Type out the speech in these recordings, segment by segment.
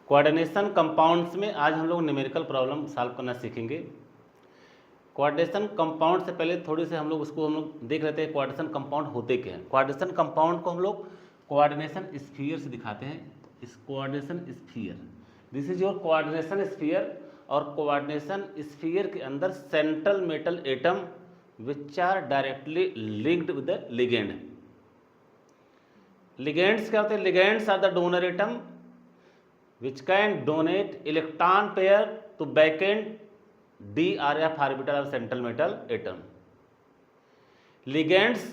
Coordination compounds में आज हम लोग न्यूमेरिकल प्रॉब्लम सॉल्व करना सीखेंगे। कोऑर्डिनेशन कंपाउंड से पहले थोड़ी से हम लोग देख लेते हैं कोऑर्डिनेशन कंपाउंड होते क्या हैं। कोऑर्डिनेशन कंपाउंड को हम लोग कोऑर्डिनेशन स्फीयर से दिखाते हैं। इस coordination sphere, this is your coordination sphere. और कोऑर्डिनेशन स्फीयर के अंदर central metal atom which are directly linked with the ligand. Ligands क्या होते हैं? Ligands are the donor atom which can donate electron pair to back end d or f orbital of central metal atom। ligands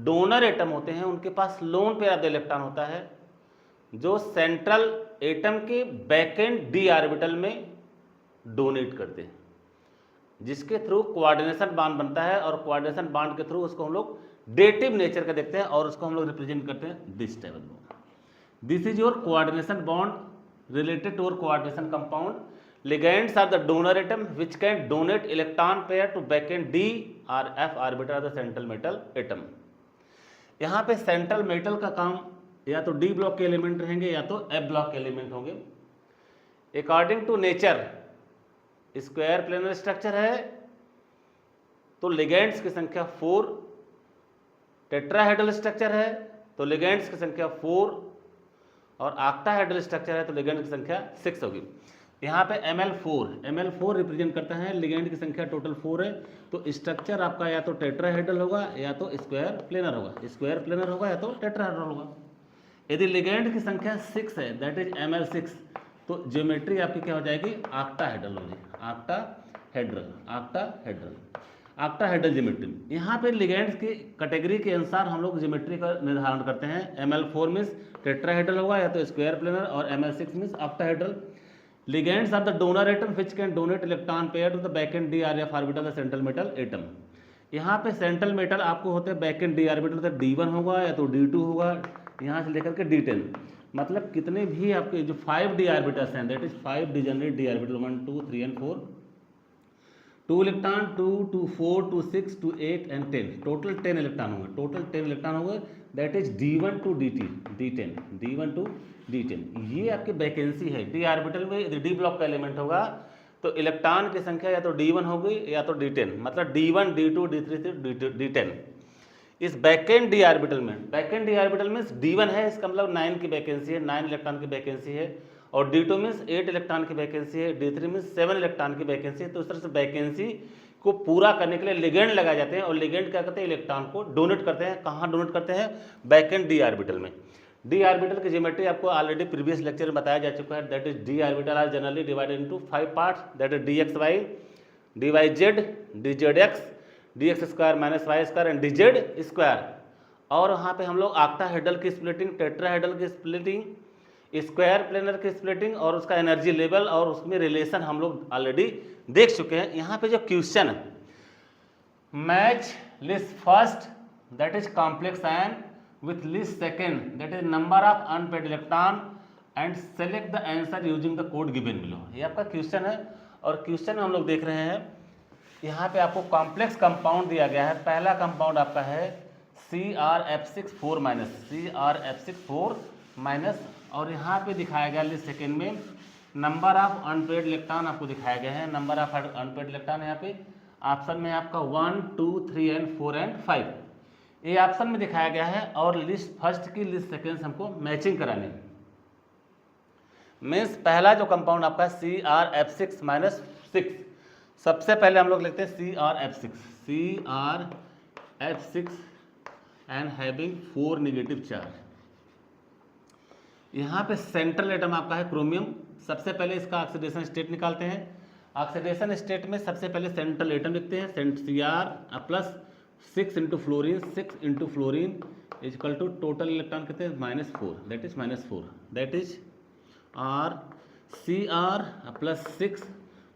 donor atom होते हैं, उनके पास lone pair of the electron होता है जो सेंट्रल एटम के back and d orbital में donate करते हैं, जिसके थ्रू कोऑर्डिनेशन बॉन्ड बनता है। और कोऑर्डिनेशन बॉन्ड के थ्रू उसको हम लोग डेटिव नेचर का देखते हैं और उसको हम लोग रिप्रेजेंट करते हैं this type of. This is your coordination bond related to our coordination compound। ligands are the donor atom which can donate electron pair to back end d or f orbital of the central metal atom। यहाँ पे central metal का काम या तो D block के element रहेंगे या तो एफ ब्लॉक के एलिमेंट होंगे। According to nature square planar structure है तो लिगेंड्स की संख्या 4, टेट्राहेड्रल स्ट्रक्चर है तो लिगेंड्स की संख्या 4 और ऑक्टाहेड्रल स्ट्रक्चर है तो लिगेंड की संख्या 6 होगी। यहाँ पे Ml4 रिप्रेजेंट करता है, लिगेंड की संख्या टोटल 4 है। तो स्ट्रक्चर आपका या तो टेट्राहेड्रल होगा या तो स्क्वायर प्लेनर होगा या तो टेट्राहेड्रल होगा। यदि लिगेंड की संख्या 6 है दैट इज Ml6 तो ज्योमेट्री आपकी क्या हो जाएगी? ऑक्टाहेड्रल होगी। Octahedral geometry. यहाँ पे लिगेंड्स की कैटेगरी के अनुसार हम लोग ज्योमेट्री का निर्धारण करते हैं। Ml4 मीन्स टेट्राहेड्रल होगा या तो स्क्वायर प्लेनर और Ml6 means octahedral. Ligands are the donor atom which can donate electron pair to the back and D or F orbital the central metal atom. यहाँ पे सेंट्रल मेटल आपको होते हैं back and d orbital तो D1 होगा या तो D2 होगा, यहाँ से लेकर के D10। मतलब कितने भी आपके जो 5d ऑर्बिटल्स हैं that is 5 degenerate d orbital 1 2 3 and 4, 2 electron 2 2 4 2 6 2 8 and 10, total 10 electron होंगे that is D1 to D10। ये आपकी वैकेंसी है। डी ऑर्बिटल में यदि डी ब्लॉक का एलिमेंट होगा तो इलेक्ट्रॉन की संख्या या तो D1 होगी या तो D10, मतलब D1 D2 D3 D10। इस बैकेंड डी ऑर्बिटल में D1 है, इसका मतलब 9 की वैकेंसी है, 9 इलेक्ट्रॉन की वैकेंसी है। और D2 मीन्स 8 इलेक्ट्रॉन की वैकेंसी है, D3 मीन्स 7 इलेक्ट्रॉन की वैकेंसी है। तो इस तरह से वैकेंसी को पूरा करने के लिए लिगेंड लगाए जाते हैं और लिगेंड क्या करते हैं? इलेक्ट्रॉन को डोनेट करते हैं। कहाँ डोनेट करते हैं? बैकेंड डी ऑर्बिटल में। डी ऑर्बिटल की ज्योमेट्री आपको ऑलरेडी प्रीवियस लेक्चर में बताया जा चुका है। That is D orbital are generally divided into 5 parts that is dxy, dyz, dzx, dx square minus Y square and dz square. और वहाँ पे हम लोग ऑक्टाहेड्रल की स्प्लिटिंग, टेट्राहेड्रल की स्प्लिटिंग, स्क्वायर प्लेनर की स्प्लिटिंग और उसका एनर्जी लेवल और उसमें रिलेशन हम लोग ऑलरेडी देख चुके हैं। यहाँ पे जो क्वेश्चन है match list first that is complex ion with list second that is number of unpaired electron and select the answer using the code given below. ये आपका क्वेश्चन है और क्वेश्चन में हम लोग देख रहे हैं यहाँ पे आपको कॉम्प्लेक्स कंपाउंड दिया गया है। पहला कंपाउंड आपका है CrF6 माइनस और यहाँ पे दिखाया गया लिस्ट सेकेंड में नंबर ऑफ अनपेड इलेक्ट्रॉन आपको दिखाया गया है। नंबर ऑफ अनपेड इलेक्ट्रॉन यहाँ पे ऑप्शन में आपका 1 2 3 एंड 4 एंड 5 ये ऑप्शन में दिखाया गया है। और लिस्ट फर्स्ट की लिस्ट सेकेंड हमको मैचिंग करानी है। मीन्स पहला जो कंपाउंड आपका CrF6 माइनस 6, सबसे पहले हम लोग लिखते हैं CrF6 and having 4 negative charge. यहाँ पे सेंट्रल एटम आपका है क्रोमियम। सबसे पहले इसका ऑक्सीडेशन स्टेट निकालते हैं। ऑक्सीडेशन स्टेट में सबसे पहले सेंट्रल एटम लिखते हैं Cr plus 6 into fluorine equal to total electron कितने -4 दैट इज और Cr प्लस 6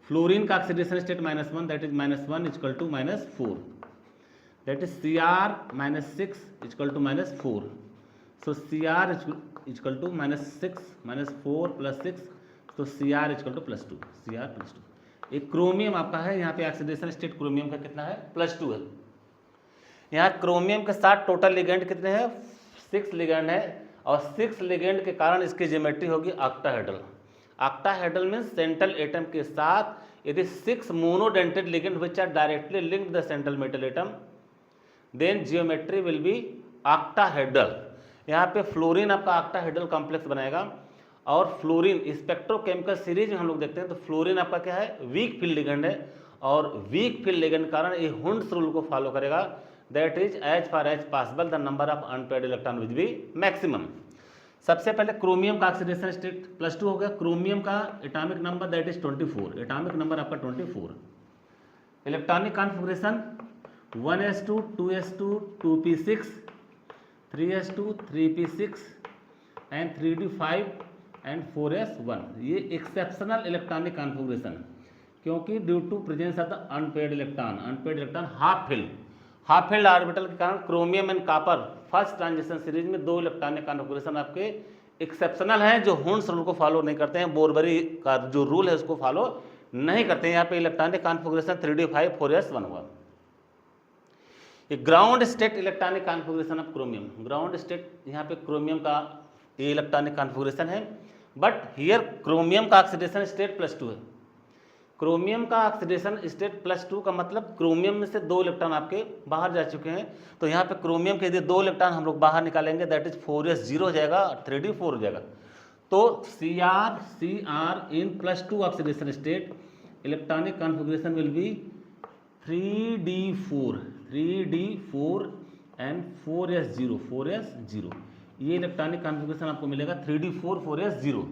फ्लोरीन का oxidation state -1 that is -1 equal to -4 that is Cr -6 equal to -4। So Cr equal to -6 -4 plus 6 तो Cr equal to +2 एक chromium आपका है। यहाँ पे oxidation state chromium का कितना है? +2 है। यहाँ क्रोमियम के साथ टोटल लिगेंड कितने हैं? 6 लिगेंड है और 6 लिगेंड के कारण इसकी ज्योमेट्री होगी octahedral. Octahedral means central atom के साथ यदि 6 monodentate ligand which are directly linked the central metal atom, then geometry will be octahedral. यहाँ पे फ्लोरीन आपका ऑक्टाहेड्रल कॉम्प्लेक्स बनाएगा, और फ्लोरीन स्पेक्ट्रोकेमिकल सीरीज में हम लोग देखते हैं तो फ्लोरीन आपका क्या है, वीक फील्ड लिगेंड है, और वीक फील्ड लिगेंड के कारण ये हुंड्स रूल को फॉलो करेगा, that is as far as possible the number of unpaired electron will be maximum. सबसे पहले क्रोमियम का ऑक्सीडेशन स्टेट +2 हो गया, क्रोमियम का atomic number that is 24, atomic number आपका 24। Electronic configuration 1s2 2s2 2p6 3s2 3p6 and 3d5 and 4s1। ये exceptional electronic configuration, क्योंकि due to presence of the unpaired electron half field orbital के कारण chromium and copper first transition series में 2 electronic configuration आपके exceptional हैं, जो Hund's rule को follow नहीं करते हैं, बोरबरी का जो रूल है उसको फॉलो नहीं करते हैं। यहाँ पे इलेक्ट्रॉनिक कॉन्फ़िगरेशन 3d5 4s1 हुआ। ये ground state electronic configuration of chromium, ground state यहाँ पे क्रोमियम का ये इलेक्ट्रॉनिक कॉन्फ़िगरेशन है, बट हियर क्रोमियम का ऑक्सीडेशन स्टेट +2 है। क्रोमियम का ऑक्सीडेशन स्टेट +2 का मतलब क्रोमियम में से 2 इलेक्ट्रॉन आपके बाहर जा चुके हैं, तो यहाँ पे क्रोमियम के यदि 2 इलेक्ट्रॉन हम लोग बाहर निकालेंगे दैट इज 4s0 हो जाएगा और 3d4 हो जाएगा। तो Cr in +2 oxidation state electronic configuration will be 3d4 and 4s0। ये इलेक्ट्रॉनिक कॉन्फ़िगरेशन आपको मिलेगा 3d4 4s0,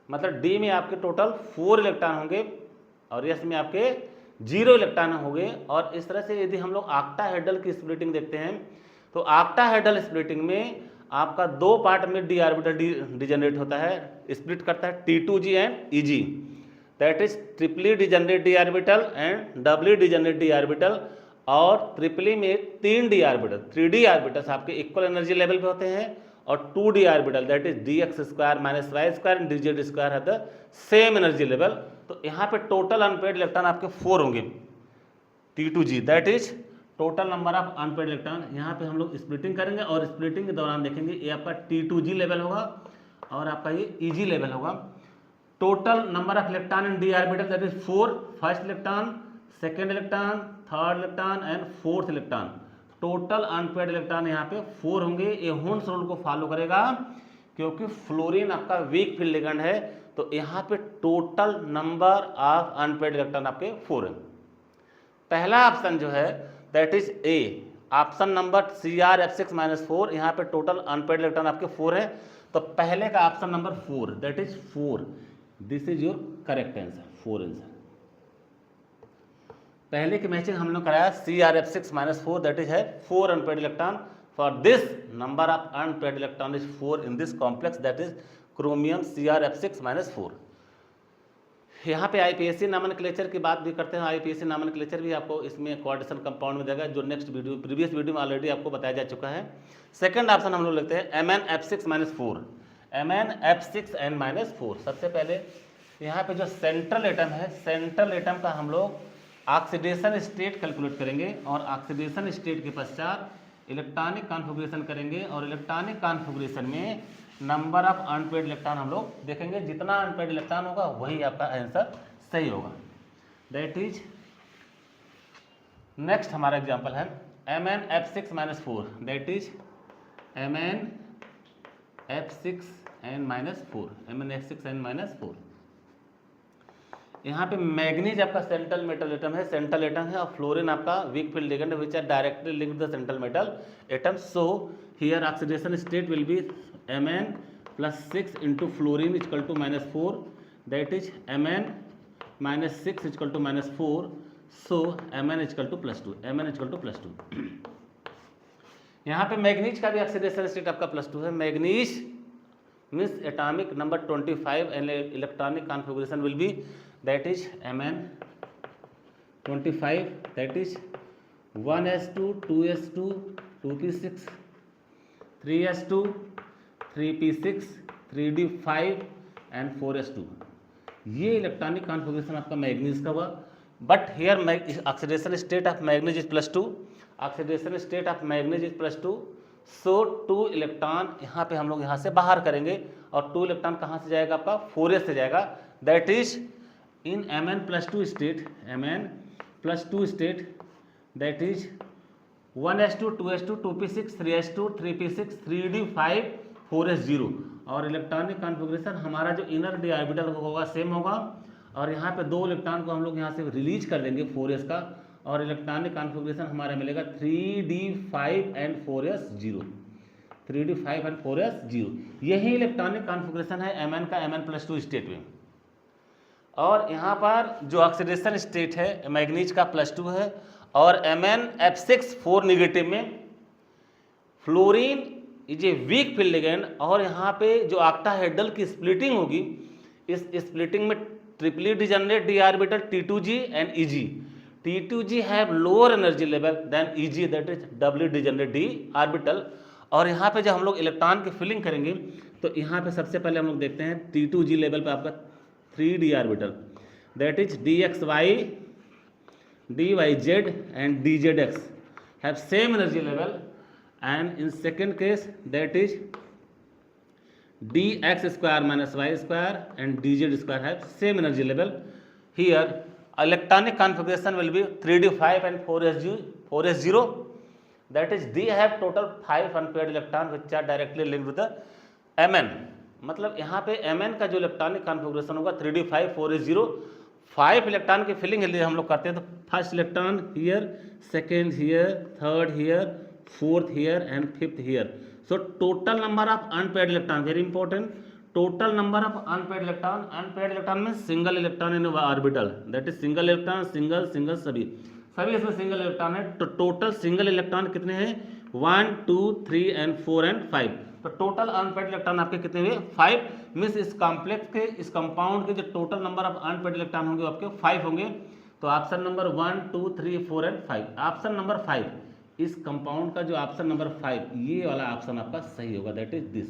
मतलब डी में आपके टोटल 4 इलेक्ट्रॉन होंगे और एस में आपके 0 इलेक्ट्रॉन होंगे। और इस तरह से यदि हम लोग ऑक्टाहेड्रल की स्प्लिटिंग देखते हैं तो ऑक्टाहेड्रल स्प्लिटिंग में आपका 2 पार्ट में डी ऑर्बिटल डिजेनरेट होता है, स्प्लिट करता है T2g and Eg, that is triply degenerate d orbital and doubly degenerate d orbital. और ट्रिपली में 3 डी ऑर्बिटल 3d ऑर्बिटल्स आपके इक्वल एनर्जी लेवल पे होते हैं, और 2d orbital that is dx² - y² and dz² है द सेम एनर्जी लेवल। तो यहाँ पे टोटल अनपेयर्ड इलेक्ट्रॉन आपके 4 होंगे, T2g that is total number of unpaired electron. यहाँ पे हम लोग स्प्लिटिंग करेंगे और स्प्लिटिंग के दौरान देखेंगे ये आपका T2g लेवल होगा और आपका ये Eg लेवल होगा। Total number of electron in D orbital that is 4, first electron, second electron, third electron and fourth electron. Total unpaired electron यहाँ पे 4 होंगे। ये हुंड्स रूल को फॉलो करेगा क्योंकि फ्लोरीन आपका वीक फील्ड लिगेंड है, तो यहाँ पे total number of unpaired electron आपके 4 हैं। पहला ऑप्शन जो है that is a, option number CrF6 - 4, यहाँ पे टोटल अनपेयर्ड इलेक्ट्रॉन आपके 4 है, तो पहले का option number 4 that is 4, this is your correct answer, 4 answer. पहले की मैचिंग हम लोग कराया CrF6 - 4 दैट इज है 4 unpaired electron, for this number of unpaired electron is 4 in this complex that is chromium CrF6 - 4। यहाँ पे IPSC नॉमेनक्लेचर की बात भी करते हैं, IPSC नॉमेनक्लेचर भी आपको इसमें कोऑर्डिनेशन कंपाउंड में देगा, जो नेक्स्ट वीडियो प्रीवियस वीडियो में ऑलरेडी आपको बताया जा चुका है। सेकंड ऑप्शन हम लोग लेते हैं MnF6 - 4, MnF6n - 4। सबसे पहले यहाँ पे जो सेंट्रल एटम है, सेंट्रल एटम का हम लोग ऑक्सीडेशन स्टेट कैलकुलेट करेंगे और ऑक्सीडेशन स्टेट के पश्चात इलेक्ट्रॉनिक कॉन्फ़िगरेशन करेंगे, और इलेक्ट्रॉनिक कॉन्फ़िगरेशन में नंबर ऑफ अनपेयर्ड इलेक्ट्रॉन हम लोग देखेंगे, जितना अनपेयर्ड इलेक्ट्रॉन होगा वही आपका आंसर सही होगा। दैट इज नेक्स्ट हमारा एग्जांपल है MnF6 - 4 दैट इज MnF6n - 4। यहाँ पे मैग्नीज आपका सेंट्रल मेटल एटम है, सेंट्रल एटम है, और फ्लोरीन आपका weak field ligand which are directly linked the central metal atom. So here oxidation state will be Mn + 6 into fluorine is equal to -4, that is Mn - 6 is equal to -4, so Mn is equal to +2, Mn is equal to +2। यहाँ पे manganese का भी oxidation state आपका +2 है। Manganese means atomic number 25 and electronic configuration will be that is Mn25 that is 1s2 2s2 2p6 3s2 3p6 3d5 and 4s2। ये electronic configuration आपका manganese का हुआ, but here oxidation state of manganese is +2, oxidation state of manganese is +2, so 2 electron यहाँ पे हम लोग यहाँ से बाहर करेंगे और 2 इलेक्ट्रॉन कहाँ से जाएगा आपका 4s से जाएगा, that is in Mn+2 state, Mn+2 state that is 1s2 2s2 2p6 3s2 3p6 3d5 4s0 और इलेक्ट्रॉनिक कॉन्फ़िगरेशन हमारा जो इनर डी ऑर्बिटल होगा सेम होगा और यहाँ पे 2 इलेक्ट्रॉन को हम लोग यहाँ से रिलीज कर देंगे 4s का और इलेक्ट्रॉनिक कॉन्फ़िगरेशन हमारा मिलेगा 3d5 and 4s0, 3d5 and 4s0। यही इलेक्ट्रॉनिक कॉन्फ़िगरेशन है Mn का Mn+2 स्टेट में। और यहाँ पर जो ऑक्सीडेशन स्टेट है मैग्नीज का +2 है और MnF6 4 नेगेटिव में fluorine is a week field ligand और यहाँ पे जो ऑक्टाहेड्रल की स्प्लिटिंग होगी, इस स्प्लिटिंग में triply degenerate d orbital T2g and Eg, T2g have lower energy level than Eg that is doubly degenerate d orbital. और यहाँ पे जब हम लोग इलेक्ट्रॉन की फिलिंग करेंगे तो यहाँ पे सबसे पहले हम लोग देखते हैं T2g लेवल पे आपका 3d orbital that is dxy dyz and dzx have same energy level and in second case that is dx square minus y square and dz square have same energy level. Here electronic configuration will be 3d5 and 4s0 that is they have total 5 unpaired electron which are directly linked with the Mn। मतलब यहाँ पे Mn का जो electronic configuration होगा 3d5 4s0, 5 electron की filling यदि हम लोग करते हैं तो first electron here, second here, third here, fourth here and fifth here. So total number of unpaired electron, very important, total number of unpaired electron, unpaired electron में single electron in orbital that is single electron, single single सभी इसमें single electron है। तो total single electron कितने हैं 1 2 3 and 4 and 5। तो total unpaired electron आपके कितने हुए 5, मीन्स इस कॉम्प्लेक्स के इस कंपाउंड के जो total number of unpaired electron होंगे आपके 5 होंगे। तो option number 1 2 3 4 and 5, option number 5 इस कंपाउंड का जो ऑप्शन नंबर 5 ये वाला ऑप्शन आपका सही होगा दैट इज दिस।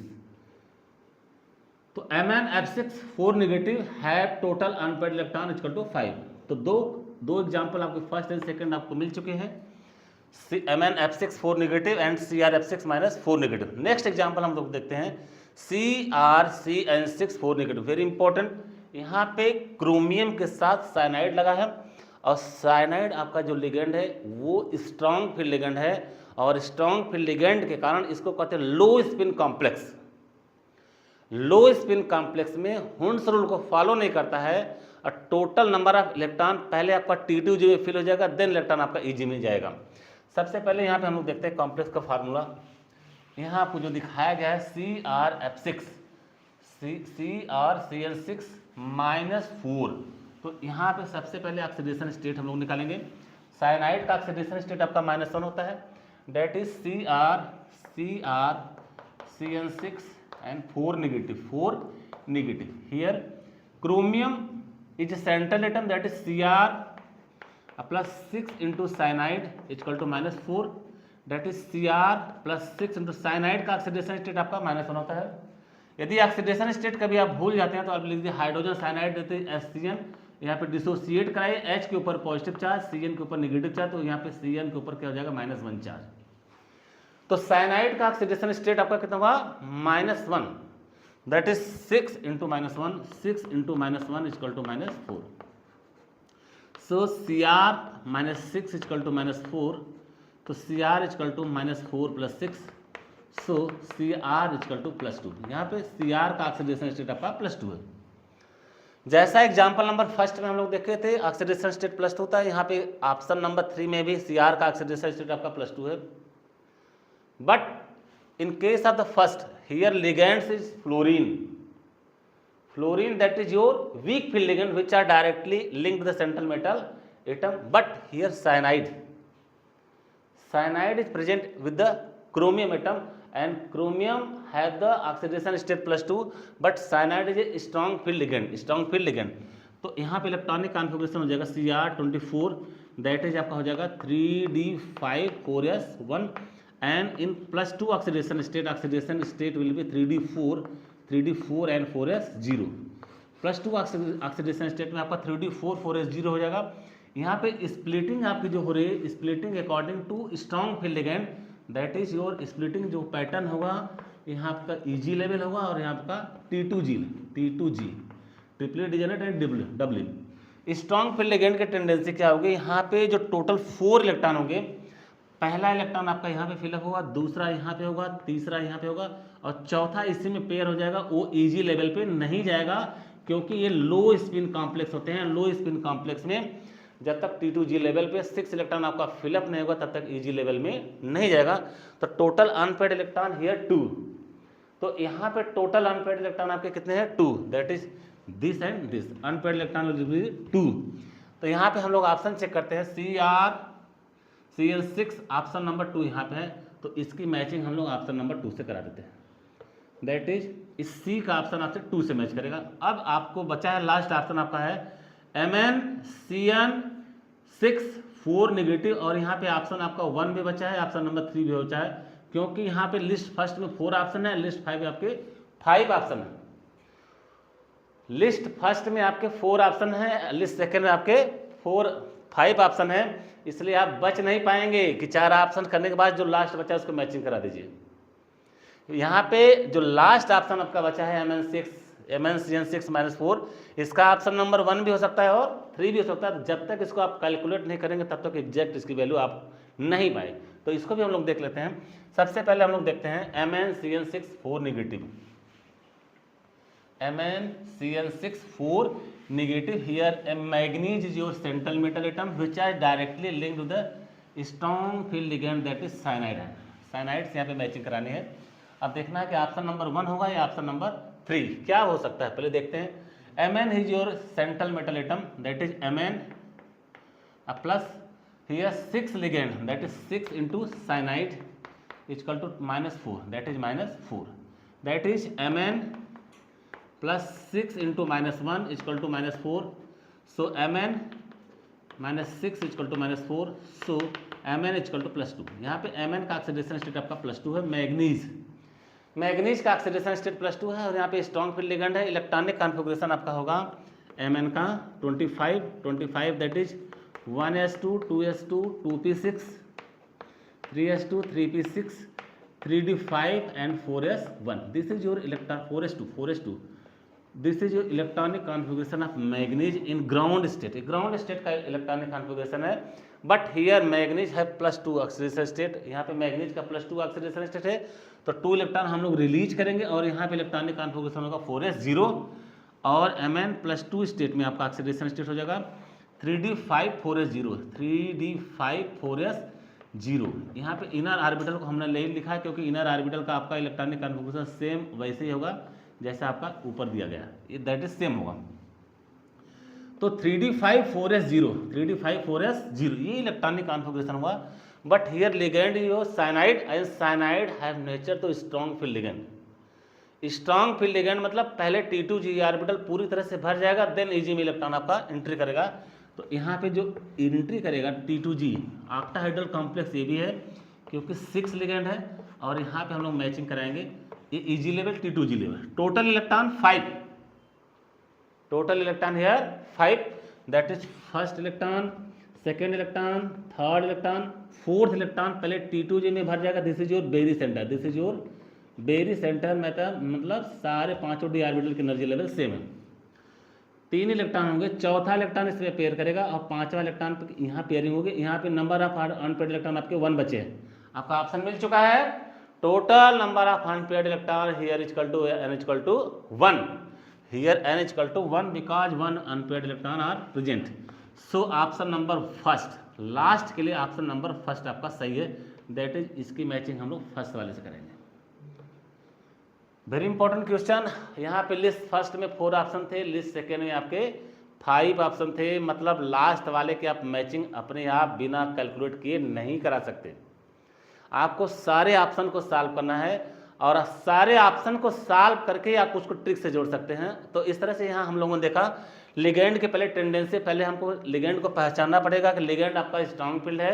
तो MnF6 4 negative have total unpaired electron equal to 5। तो दो एग्जांपल आपके फर्स्ट एंड सेकंड आपको मिल चुके हैं, MnF6 4 negative and CrF6 -4 negative. Next example हम लोग देखते हैं CrCN6 4 नेगेटिव, वेरी इंपॉर्टेंट। यहाँ पे क्रोमियम के साथ साइनाइड लगा है और साइनाइड आपका जो लिगेंड है वो स्ट्रॉन्ग फील्ड लिगेंड है और स्ट्रॉन्ग फील्ड लिगेंड के कारण इसको कहते हैं लो स्पिन कॉम्प्लेक्स। लो स्पिन कॉम्प्लेक्स में हुंड्स रूल को फॉलो नहीं करता है और टोटल नंबर ऑफ इलेक्ट्रॉन पहले आपका T2g में फिल हो जाएगा, देन इलेक्ट्रॉन आपका Eg में जाएगा। सबसे पहले यहाँ पे हम लोग देखते हैं कॉम्प्लेक्स का फार्मूला। यहाँ आपको जो दिखाया गया है CrF6 CrCN6 -4। तो यहाँ पे सबसे पहले ऑक्सीडेशन स्टेट हम लोग निकालेंगे। साइनाइड का ऑक्सीडेशन स्टेट आपका -1 होता है that is CrCN6 and 4 negative. Here chromium is central atom that is Cr plus 6 into cyanide equal to -4 that is Cr plus 6 into cyanide का ऑक्सीडेशन स्टेट आपका -1 होता है। यदि ऑक्सीडेशन स्टेट कभी आप भूल जाते हैं तो आप लिख दीजिए हाइड्रोजन साइनाइड देते हैं HCN, यहाँ पे डिसोसिएट कराइए, H के ऊपर पॉजिटिव चार्ज, Cn के ऊपर नेगेटिव चार्ज, तो यहाँ पे Cn के ऊपर क्या हो जाएगा -1 चार्ज। तो साइनाइड का ऑक्सीडेशन स्टेट आपका कितना हुआ -1 that is 6 into -1, 6 into -1 equal to -4। So Cr -6 equal to -4, तो Cr equal to -4 plus 6, so Cr equal to +2। यहाँ पे Cr का ऑक्सीडेशन स्टेट आपका +2 है। जैसा एग्जाम्पल नंबर फर्स्ट में हम लोग देखे थे ऑक्सीडेशन स्टेट +2 होता है, यहाँ पे ऑप्शन नंबर 3 में भी Cr का ऑक्सीडेशन स्टेट आपका +2 है। But in case of the first here ligands is fluorine that is your weak field ligand which are directly linked to the central metal atom, but here cyanide is present with the chromium atom and chromium have the oxidation state +2 but cyanide is a strong field ligand। तो यहाँ पे electronic configuration हो जाएगा Cr24 that is आपका हो जाएगा 3d5 4s1 and in +2 oxidation state will be 3d4 and 4s0। +2 oxidation state में आपका 3d4 4s0 हो जाएगा। यहाँ पे स्प्लिटिंग आपकी जो हो रही है splitting according to strong field ligand that is your splitting जो पैटर्न होगा यहाँ आपका Eg लेवल होगा और यहाँ आपका T2G triply degenerate and doubly. Strong field ligand की टेंडेंसी क्या होगी, यहाँ पे जो टोटल 4 इलेक्ट्रॉन होंगे, पहला इलेक्ट्रॉन आपका यहाँ पे फिलअप होगा, दूसरा यहाँ पे होगा, तीसरा यहाँ पे होगा और चौथा इसी में पेयर हो जाएगा। वो Eg लेवल पे नहीं जाएगा क्योंकि ये लो स्पिन कॉम्प्लेक्स होते हैं। लो स्पिन कॉम्प्लेक्स में जब तक T2G लेवल पे 6 इलेक्ट्रॉन आपका फिलअप नहीं होगा तब तक Eg लेवल में नहीं जाएगा। तो टोटल अनपेड इलेक्ट्रॉन हियर 2। तो यहाँ पे टोटल अनपेड इलेक्ट्रॉन आपके कितने हैं, 2, that is this and this. Unpaired electron will B 2। तो यहाँ पे हम लोग ऑप्शन चेक करते हैं, Cl6 ऑप्शन नंबर 2 यहाँ पे है, तो इसकी मैचिंग हम लोग ऑप्शन नंबर 2 से करा देते हैं। दैट इज इस C का ऑप्शन आपसे 2 से मैच करेगा। अब आपको बचा है लास्ट ऑप्शन आपका है MnCn6 4 नेगेटिव, और यहाँ पे ऑप्शन आपका 1 भी बचा है, ऑप्शन नंबर 3 भी बचा है, क्योंकि यहाँ पे लिस्ट फर्स्ट में 4 ऑप्शन है, लिस्ट 5 में आपके 5 ऑप्शन है। लिस्ट फर्स्ट में आपके 4 ऑप्शन है, लिस्ट सेकंड में आपके 5 ऑप्शन है, इसलिए आप बच नहीं पाएंगे कि 4 ऑप्शन करने के बाद जो लास्ट बचा है उसको मैचिंग करा दीजिए। यहाँ पे जो लास्ट ऑप्शन आपका बचा है MnCn6-4, इसका ऑप्शन नंबर 1 भी हो सकता है और 3 भी हो सकता है। जब तक इसको आप कैलकुलेट नहीं करेंगे तब तक एग्जैक्ट इसकी वैल्यू आप नहीं पाए। तो इसको भी हम लोग देख लेते हैं। सबसे पहले हम लोग देखते हैं MnCn6 negative. MnCn6 negative, here a manganese is your central metal atom which are directly linked to the strong field ligand that is cyanide है। cyanide से यहाँ पे मैचिंग करानी है। अब देखना है कि ऑप्शन नंबर 1 होगा या ऑप्शन नंबर 3, क्या हो सकता है पहले देखते हैं। Mn is your central metal atom that is Mn plus here 6 ligand that is 6 into cyanide is equal to -4, that is -4, that is Mn plus 6 into -1 is equal to -4, so Mn -6 is equal to -4, so Mn is equal to +2। यहाँ पे Mn का oxidation state आपका +2 है, manganese का oxidation state +2 है, और यहाँ पे स्ट्रॉन्ग फील्ड लिगेंड है। इलेक्ट्रॉनिक कॉन्फ़िगरेशन आपका होगा Mn का 25 that is 1s2 2s2 2p6 3s2 3p6 3d5 and 4s1। This is your electron 4s2 this is your electronic configuration of manganese in ground state. Ground state का electronic configuration है, but here manganese है +2 oxidation state. यहाँ पे manganese का +2 oxidation state है, तो 2 electron हम लोग रिलीज करेंगे और यहाँ पे इलेक्ट्रॉनिक कॉन्फ़िगरेशन होगा 4s0 और Mn +2 स्टेट में आपका ऑक्सीडेशन स्टेट हो जाएगा 3d5 4s0 3d5 4s0। यहाँ पे इनर ऑर्बिटल को हमने नहीं लिखा है क्योंकि इनर ऑर्बिटल का आपका इलेक्ट्रॉनिक कॉन्फ़िगरेशन सेम वैसे ही होगा जैसा आपका ऊपर दिया गया, ये दैट इज सेम होगा। तो 3d5 4s0 ये इलेक्ट्रॉनिक कॉन्फ़िगरेशन हुआ, but here ligand your cyanide and cyanide have nature तो strong field ligand. Strong field ligand मतलब पहले T2G ऑर्बिटल पूरी तरह से भर जाएगा, देन Eg में इलेक्ट्रॉन आपका एंट्री करेगा। तो यहाँ पे जो एंट्री करेगा T2G ऑक्टाहाइड्रल कॉम्प्लेक्स ये भी है क्योंकि 6 लिगेंड है, और यहाँ पे हम लोग मैचिंग कराएंगे ये Eg level T2G level. Total electron 5, total electron here 5 that is first electron, second electron, third electron, fourth electron पहले T2G में भर जाएगा। This is your barycentre, this is your barycentre मतलब सारे 5 D orbital की energy level same है। 3 electron होंगे, चौथा इलेक्ट्रॉन इसमें पेयर करेगा और 5वां इलेक्ट्रॉन यहाँ पेयरिंग होगी। यहाँ पे नंबर ऑफ अनपेयर्ड इलेक्ट्रॉन आपके 1 बचे हैं, आपका ऑप्शन मिल चुका है। Total number of unpaired electron here is equal to n is equal to 1, here n is equal to 1 because 1 unpaired electron are present. So option number first, last के लिए option number first आपका सही है, that is इसकी matching हम लोग first वाले से करेंगे। Very important question. यहाँ पे लिस्ट फर्स्ट में 4 ऑप्शन थे, लिस्ट सेकेंड में आपके 5 ऑप्शन थे, मतलब लास्ट वाले की आप मैचिंग अपने आप बिना कैलकुलेट किए नहीं करा सकते। आपको सारे ऑप्शन को सॉल्व करना है और सारे ऑप्शन को सॉल्व करके आप उसको ट्रिक से जोड़ सकते हैं। तो इस तरह से यहाँ हम लोगों ने देखा लिगेंड के पहले टेंडेंसी, पहले हमको लिगेंड को पहचानना पड़ेगा कि लिगेंड आपका स्ट्रांग फील्ड है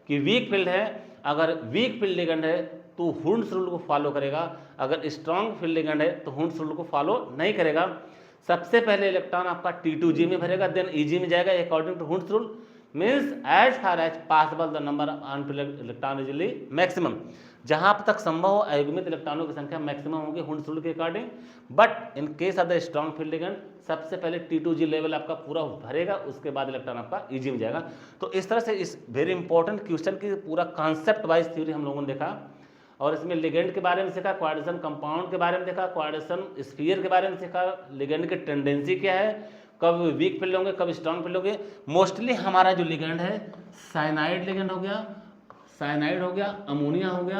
कि वीक फील्ड है। अगर वीक फील्ड लिगेंड है तो हुंड्स रूल को फॉलो करेगा, अगर स्ट्रांग फील्ड लिगेंड है तो हुंड्स रूल को फॉलो नहीं करेगा। सबसे पहले इलेक्ट्रॉन आपका T2G में भरेगा, देन Eg में जाएगा according to Hund's rule, means as far as possible the number of unpaired electron is maximum. जहाँ तक संभव हो अयुग्मित इलेक्ट्रॉनों की संख्या मैक्सिमम होगी हुंड रूल के according, but in case of the strong field ligand सबसे पहले T2G लेवल आपका पूरा भरेगा, उसके बाद इलेक्ट्रॉन आपका ईजी में जाएगा। तो इस तरह से इस वेरी इंपॉर्टेंट क्वेश्चन की पूरा कॉन्सेप्ट वाइज थ्योरी हम लोगों ने देखा, और इसमें लिगेंड के बारे में सीखा, क्वाड्रेशन कंपाउंड के बारे में देखा, क्वाड्रेशन स्फीयर के बारे में सीखा, लिगेंड की टेंडेंसी क्या है, कब वीक फील्ड होंगे, कब स्ट्रॉन्ग फील्ड होंगे। मोस्टली हमारा जो लिगेंड है साइनाइड लिगेंड हो गया, साइनाइड हो गया, अमोनिया हो गया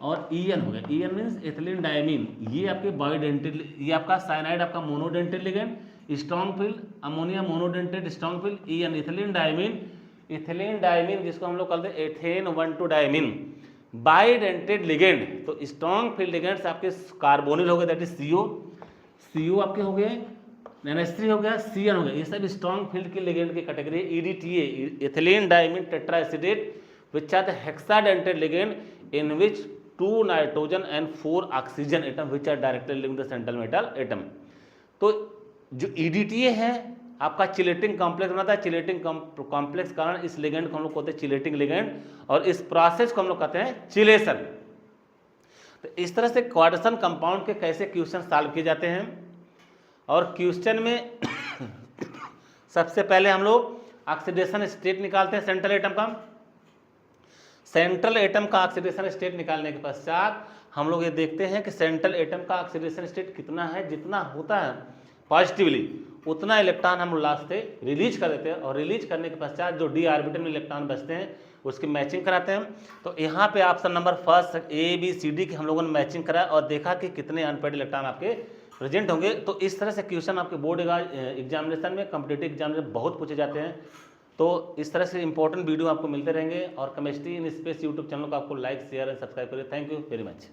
और EN हो गया। EN मीन्स एथिलीन डायमीन, ये आपके बायोडेंटेड, ये आपका साइनाइड आपका monodentate ligand, strong field ammonia monodentate strong field, EN ethylene diamine, ethylene diamine जिसको हम लोग कहते हैं एथेन 1,2 डायमीन, बाइडेंटेड लिगेंड। तो स्ट्रॉन्ग फील्ड लिगेंड्स आपके कार्बोनिल हो गए, दैट इज CO आपके हो गए, NH3 हो गया, CN हो गया, ये सब स्ट्रॉन्ग फील्ड के लिगेंड की कैटेगरी है। EDTA ethylene diamine tetraacetate which are the hexadentate ligand in which 2 nitrogen and 4 oxygen atom which are directly linked to the central metal atom। तो जो EDTA है आपका चिलेटिंग कॉम्प्लेक्स बनाता है, chelating complex कारण इस लिगेंड को हम लोग कहते हैं चिलेटिंग लिगेंड, और इस प्रोसेस को हम लोग कहते हैं चिलेशन। तो इस तरह से क्वाड्रेशन कंपाउंड के कैसे क्वेश्चन सॉल्व किए जाते हैं, और क्वेश्चन में सबसे पहले हम लोग ऑक्सीडेशन स्टेट निकालते हैं सेंट्रल एटम का। सेंट्रल एटम का ऑक्सीडेशन स्टेट निकालने के पश्चात हम लोग ये देखते हैं कि सेंट्रल एटम का ऑक्सीडेशन स्टेट कितना है, जितना होता है पॉजिटिवली उतना इलेक्ट्रॉन हम लास्ट से रिलीज कर देते हैं, और रिलीज करने के पश्चात जो d ऑर्बिटल में इलेक्ट्रॉन बचते हैं उसकी मैचिंग कराते हैं। तो यहाँ पे ऑप्शन नंबर फर्स्ट ABCD की हम लोगों ने मैचिंग कराया और देखा कि कितने अनपेड इलेक्ट्रॉन आपके प्रेजेंट होंगे। तो इस तरह से क्वेश्चन आपके बोर्ड एग्जामिनेशन में, कॉम्पिटिटिव एग्जामिनेशन बहुत पूछे जाते हैं। तो इस तरह से इंपॉर्टेंट वीडियो आपको मिलते रहेंगे, और chemistry in space YouTube channel को आपको लाइक शेयर एंड सब्सक्राइब करिए। Thank you very much.